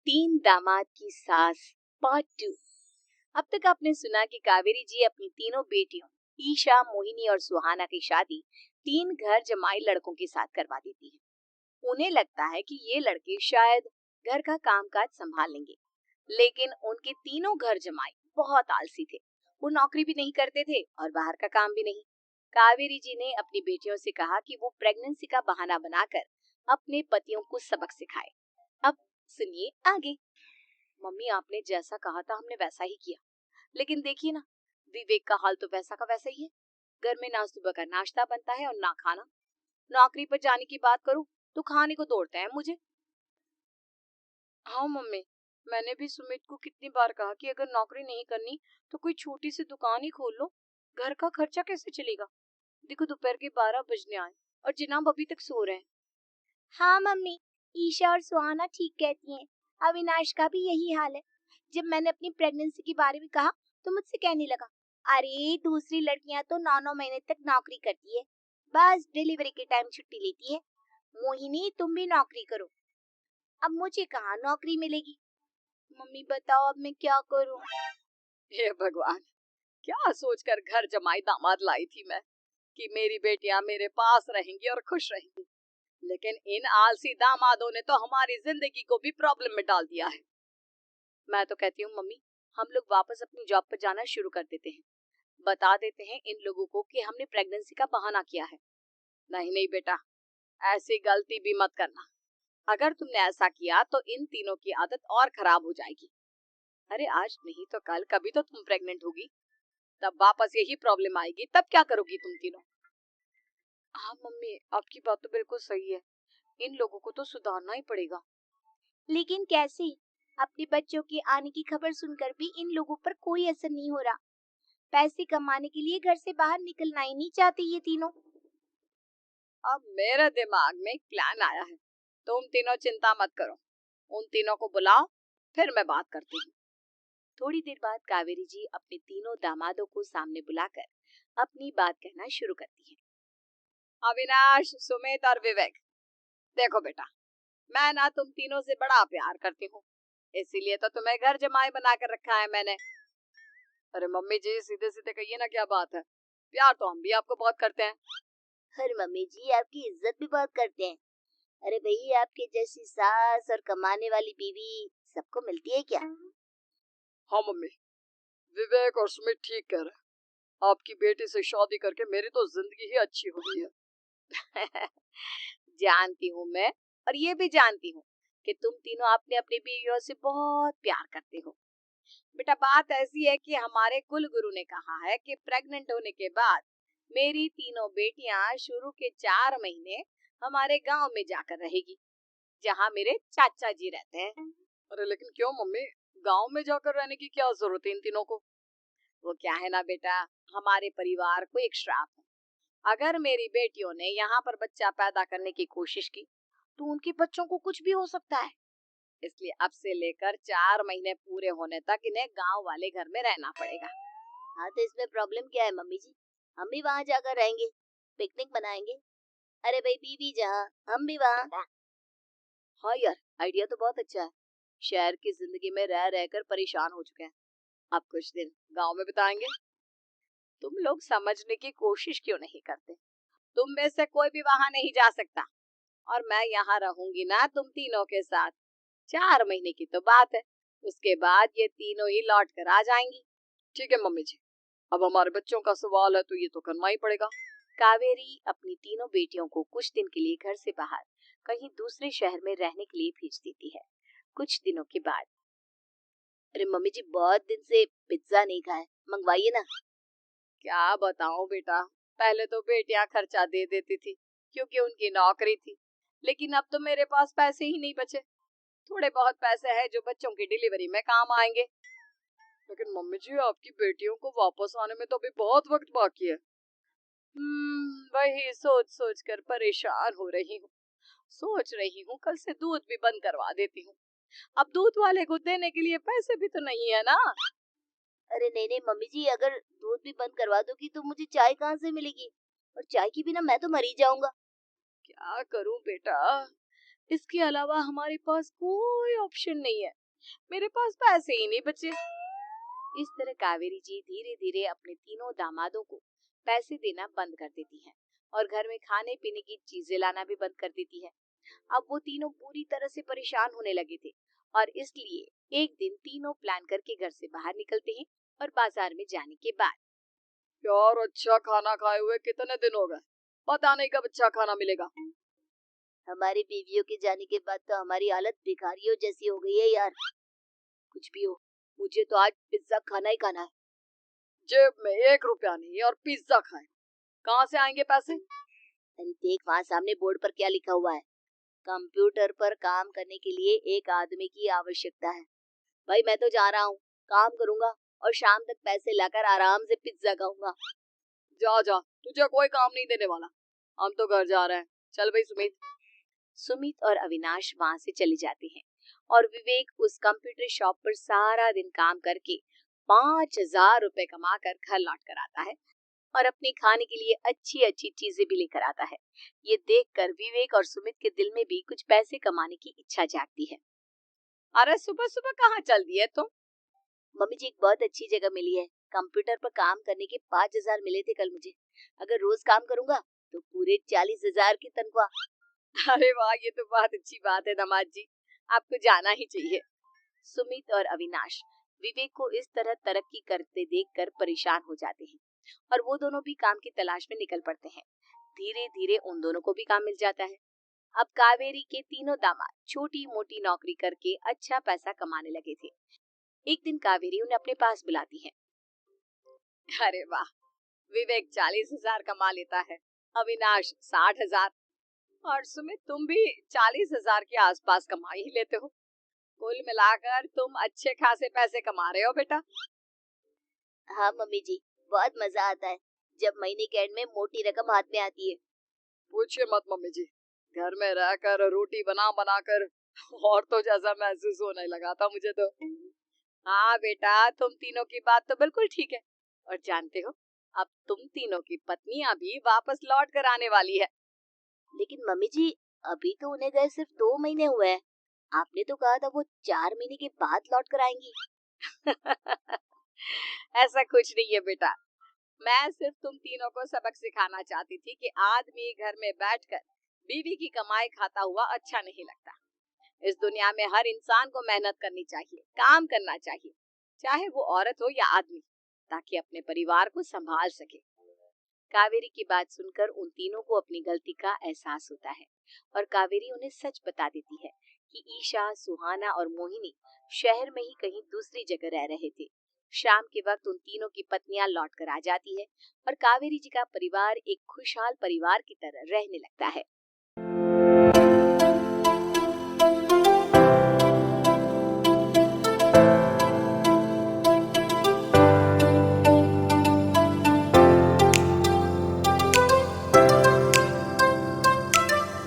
तीन दामाद की सास पार्ट 2। अब तक आपने सुना कि कावेरी जी अपनी तीनों बेटियों ईशा, मोहिनी और सुहाना की शादी तीन घर जमाई लड़कों के साथ करवा देती है। उन्हें लगता है कि ये लड़के शायद घर का कामकाज संभाल लेंगे, लेकिन उनके तीनों घर जमाई बहुत आलसी थे। वो नौकरी भी नहीं करते थे और बाहर का काम भी नहीं। कावेरी जी ने अपनी बेटियों से कहा कि वो प्रेगनेंसी का बहाना बनाकर अपने पतियों को सबक सिखाए। अब सुनिए आगे। मम्मी, आपने जैसा कहा था हमने वैसा ही किया, लेकिन देखिए ना, विवेक का हाल तो वैसा का वैसा ही है। घर में ना सुबह का नाश्ता बनता है और ना खाना। नौकरी पर जाने की बात करूं तो खाने को दौड़ते हैं मुझे। हाँ मम्मी, मैंने भी सुमित को कितनी बार कहा कि अगर नौकरी नहीं करनी तो कोई छोटी सी दुकान ही खोल लो। घर का खर्चा कैसे चलेगा? देखो दोपहर के 12 बजने आए और जिनाब अभी तक सो रहे हैं। हाँ मम्मी, ईशा और सुहाना ठीक कहती हैं। अविनाश का भी यही हाल है। जब मैंने अपनी प्रेगनेंसी के बारे में कहा तो मुझसे कहने लगा, अरे दूसरी लड़कियां तो 9-9 महीने तक नौकरी करती है, बस डिलीवरी के टाइम छुट्टी लेती है। मोहिनी, तुम भी नौकरी करो। अब मुझे कहाँ नौकरी मिलेगी? मम्मी बताओ, अब मैं क्या करूँ? हे भगवान, क्या सोचकर घर जमाई दामाद लाई थी मैं कि मेरी बेटियां मेरे पास रहेंगी और खुश रहेंगी। लेकिन इन आलसी दामादों ने तो हमारी जिंदगी को भी प्रॉब्लम में डाल दिया है। मैं तो कहती हूँ मम्मी, हम लोग वापस अपनी जॉब पर जाना शुरू कर देते हैं। बता देते हैं इन लोगों को कि हमने प्रेगनेंसी का बहाना किया है। नहीं नहीं बेटा, ऐसी गलती भी मत करना। अगर तुमने ऐसा किया तो इन तीनों की आदत और खराब हो जाएगी। अरे आज नहीं तो कल कभी तो तुम प्रेग्नेंट होगी, तब वापस यही प्रॉब्लम आएगी। तब क्या करोगी तुम तीनों? हाँ मम्मी, आपकी बात तो बिल्कुल सही है। इन लोगों को तो सुधारना ही पड़ेगा। लेकिन कैसे? अपने बच्चों के आने की खबर सुनकर भी इन लोगों पर कोई असर नहीं हो रहा। पैसे कमाने के लिए घर से बाहर निकलना ही नहीं चाहते ये तीनों। अब मेरे दिमाग में एक प्लान आया है। तुम तीनों चिंता मत करो, उन तीनों को बुलाओ, फिर मैं बात करती हूँ। थोड़ी देर बाद कावेरी जी अपने तीनों दामादों को सामने बुलाकर अपनी बात कहना शुरू करती है। अविनाश, सुमित और विवेक, देखो बेटा, मैं ना तुम तीनों से बड़ा प्यार करती हूँ, इसीलिए तो तुम्हें घर जमाई बना कर रखा है मैंने। अरे मम्मी जी, सीधे सीधे कहिए ना, क्या बात है? प्यार तो हम भी आपको बहुत करते हैं। अरे मम्मी जी, आपकी इज्जत भी बहुत करते हैं। अरे भाई, आपके जैसी सास और कमाने वाली बीवी सबको मिलती है क्या? हाँ मम्मी, विवेक और सुमित ठीक कह रहे हैं। आपकी बेटी से शादी करके मेरी तो जिंदगी ही अच्छी हो गई है। जानती हूँ मैं, और ये भी जानती हूँ कि तुम तीनों अपने अपनी बीवियों से बहुत प्यार करते हो। बेटा, बात ऐसी है कि हमारे कुल गुरु ने कहा है कि प्रेग्नेंट होने के बाद मेरी तीनों बेटियां शुरू के 4 महीने हमारे गांव में जाकर रहेगी, जहां मेरे चाचा जी रहते हैं। अरे लेकिन क्यों मम्मी, गांव में जाकर रहने की क्या जरूरत है इन तीनों को? वो क्या है ना बेटा, हमारे परिवार को एक श्राप है। अगर मेरी बेटियों ने यहाँ पर बच्चा पैदा करने की कोशिश की तो उनके बच्चों को कुछ भी हो सकता है। इसलिए अब से लेकर 4 महीने पूरे होने तक इन्हें गांव वाले घर में रहना पड़ेगा। हाँ तो इसमें प्रॉब्लम क्या है मम्मी जी? हम भी वहाँ जाकर रहेंगे, पिकनिक मनाएंगे। अरे भाई, बीवी जहाँ हम भी वहाँ। हाँ यार, आइडिया तो बहुत अच्छा है। शहर की जिंदगी में रह रहकर परेशान हो चुके हैं, अब कुछ दिन गांव में बिताएंगे। तुम लोग समझने की कोशिश क्यों नहीं करते? तुम में से कोई भी वहाँ नहीं जा सकता, और मैं यहाँ रहूंगी ना तुम तीनों के साथ। 4 महीने की तो बात है, उसके बाद ये तीनों ही लौट कर आ जाएंगी। ठीक है मम्मी जी, अब हमारे बच्चों का सवाल है तो ये तो करना ही पड़ेगा। कावेरी अपनी तीनों बेटियों को कुछ दिन के लिए घर से बाहर कहीं दूसरे शहर में रहने के लिए भेज देती है। कुछ दिनों के बाद, अरे मम्मी जी, बहुत दिन से पिज्जा नहीं खाया, मंगवाइए ना। क्या बताऊं बेटा, पहले तो बेटियां खर्चा दे देती थी क्योंकि उनकी नौकरी थी, लेकिन अब तो मेरे पास पैसे ही नहीं बचे। थोड़े बहुत पैसे हैं जो बच्चों की डिलीवरी में काम आएंगे। लेकिन मम्मी जी, आपकी बेटियों को वापस आने में तो अभी बहुत वक्त बाकी है। वही सोच सोच कर परेशान हो रही हूँ। सोच रही हूँ कल से दूध भी बंद करवा देती हूँ। अब दूध वाले को देने के लिए पैसे भी तो नहीं है ना। अरे नहीं नहीं मम्मी जी, अगर दूध भी बंद करवा दोगी तो मुझे चाय कहाँ से मिलेगी? और चाय के बिना मैं तो मर ही जाऊंगा। क्या करूं बेटा, इसके अलावा हमारे पास कोई ऑप्शन नहीं है, मेरे पास पैसे ही नहीं बचे। इस तरह कावेरी जी धीरे धीरे अपने तीनों दामादों को पैसे देना बंद कर देती हैं और घर में खाने पीने की चीजें लाना भी बंद कर देती है। अब वो तीनों पूरी तरह से परेशान होने लगे थे और इसलिए एक दिन तीनों प्लान करके घर से बाहर निकलते हैं और बाजार में जाने के बाद, यार अच्छा खाना खाए हुए कितने दिन हो गए, पता नहीं कब अच्छा खाना मिलेगा। हमारी बीवियों के जाने के बाद तो हमारी हालत भिखारियों जैसी हो गई है यार। कुछ भी हो, मुझे तो आज पिज्जा खाना ही खाना है। जेब में 1 रुपया नहीं और पिज्जा खाए, कहाँ से आएंगे पैसे? अरे देख वहाँ सामने बोर्ड पर क्या लिखा हुआ है, कंप्यूटर पर काम करने के लिए एक आदमी की आवश्यकता है। भाई मैं तो जा रहा हूँ, काम करूंगा और शाम तक पैसे लाकर आराम से पिज्जा खाऊंगा। जा जा, तुझे कोई काम नहीं देने वाला, हम तो घर जा रहे हैं। चल भाई सुमित। सुमित और अविनाश वहाँ से चले जाते हैं और विवेक उस कंप्यूटर शॉप पर सारा दिन काम करके 5,000 रुपए कमा कर घर लौट कर आता है और अपने खाने के लिए अच्छी अच्छी चीजें भी लेकर आता है। ये देखकर विवेक और सुमित के दिल में भी कुछ पैसे कमाने की इच्छा जागती है। अरे सुबह सुबह कहाँ चल दी है तुम? मम्मी जी एक बहुत अच्छी जगह मिली है, कंप्यूटर पर काम करने के 5,000 मिले थे कल मुझे। अगर रोज काम करूंगा तो पूरे 40,000 की तनख्वाह। अरे वाह, ये तो बहुत अच्छी बात है दामाद जी, आपको जाना ही चाहिए। सुमित और अविनाश विवेक को इस तरह तरक्की करते देखकर परेशान हो जाते हैं और वो दोनों भी काम की तलाश में निकल पड़ते हैं। धीरे धीरे उन दोनों को भी काम मिल जाता है। अब कावेरी के तीनों दामाद छोटी मोटी नौकरी करके अच्छा पैसा कमाने लगे थे। एक दिन कावेरी उन्हें अपने पास बुलाती है। अरे वाह, विवेक 40,000 कमा लेता है, अविनाश 60,000 और सुमित तुम भी 40,000 के आसपास कमा ही लेते हो। कुल मिलाकर तुम अच्छे खासे पैसे कमा रहे हो बेटा। हाँ मम्मी जी, बहुत मजा आता है जब महीने के एंड में मोटी रकम हाथ में आती है। पूछिए मत मम्मी जी, घर में रहकर रोटी बना बना कर और तो जैसा महसूस होने लगा था मुझे तो। हाँ बेटा, तुम तीनों की बात तो बिल्कुल ठीक है और जानते हो अब तुम तीनों की पत्नियां भी वापस लौट कर आने वाली है। लेकिन मम्मी जी अभी तो उन्हें गए सिर्फ 2 महीने हुए हैं, आपने तो कहा था वो 4 महीने के बाद लौट कर आएंगी। ऐसा कुछ नहीं है बेटा, मैं सिर्फ तुम तीनों को सबक सिखाना चाहती थी कि आदमी घर में बैठकर बीवी की कमाई खाता हुआ अच्छा नहीं लगता। इस दुनिया में हर इंसान को मेहनत करनी चाहिए, काम करना चाहिए, चाहे वो औरत हो या आदमी, ताकि अपने परिवार को संभाल सके। कावेरी की बात सुनकर उन तीनों को अपनी गलती का एहसास होता है और कावेरी उन्हें सच बता देती है कि ईशा, सुहाना और मोहिनी शहर में ही कहीं दूसरी जगह रह रहे थे। शाम के वक्त उन तीनों की पत्नियां लौट कर आ जाती है और कावेरी जी का परिवार एक खुशहाल परिवार की तरह रहने लगता है।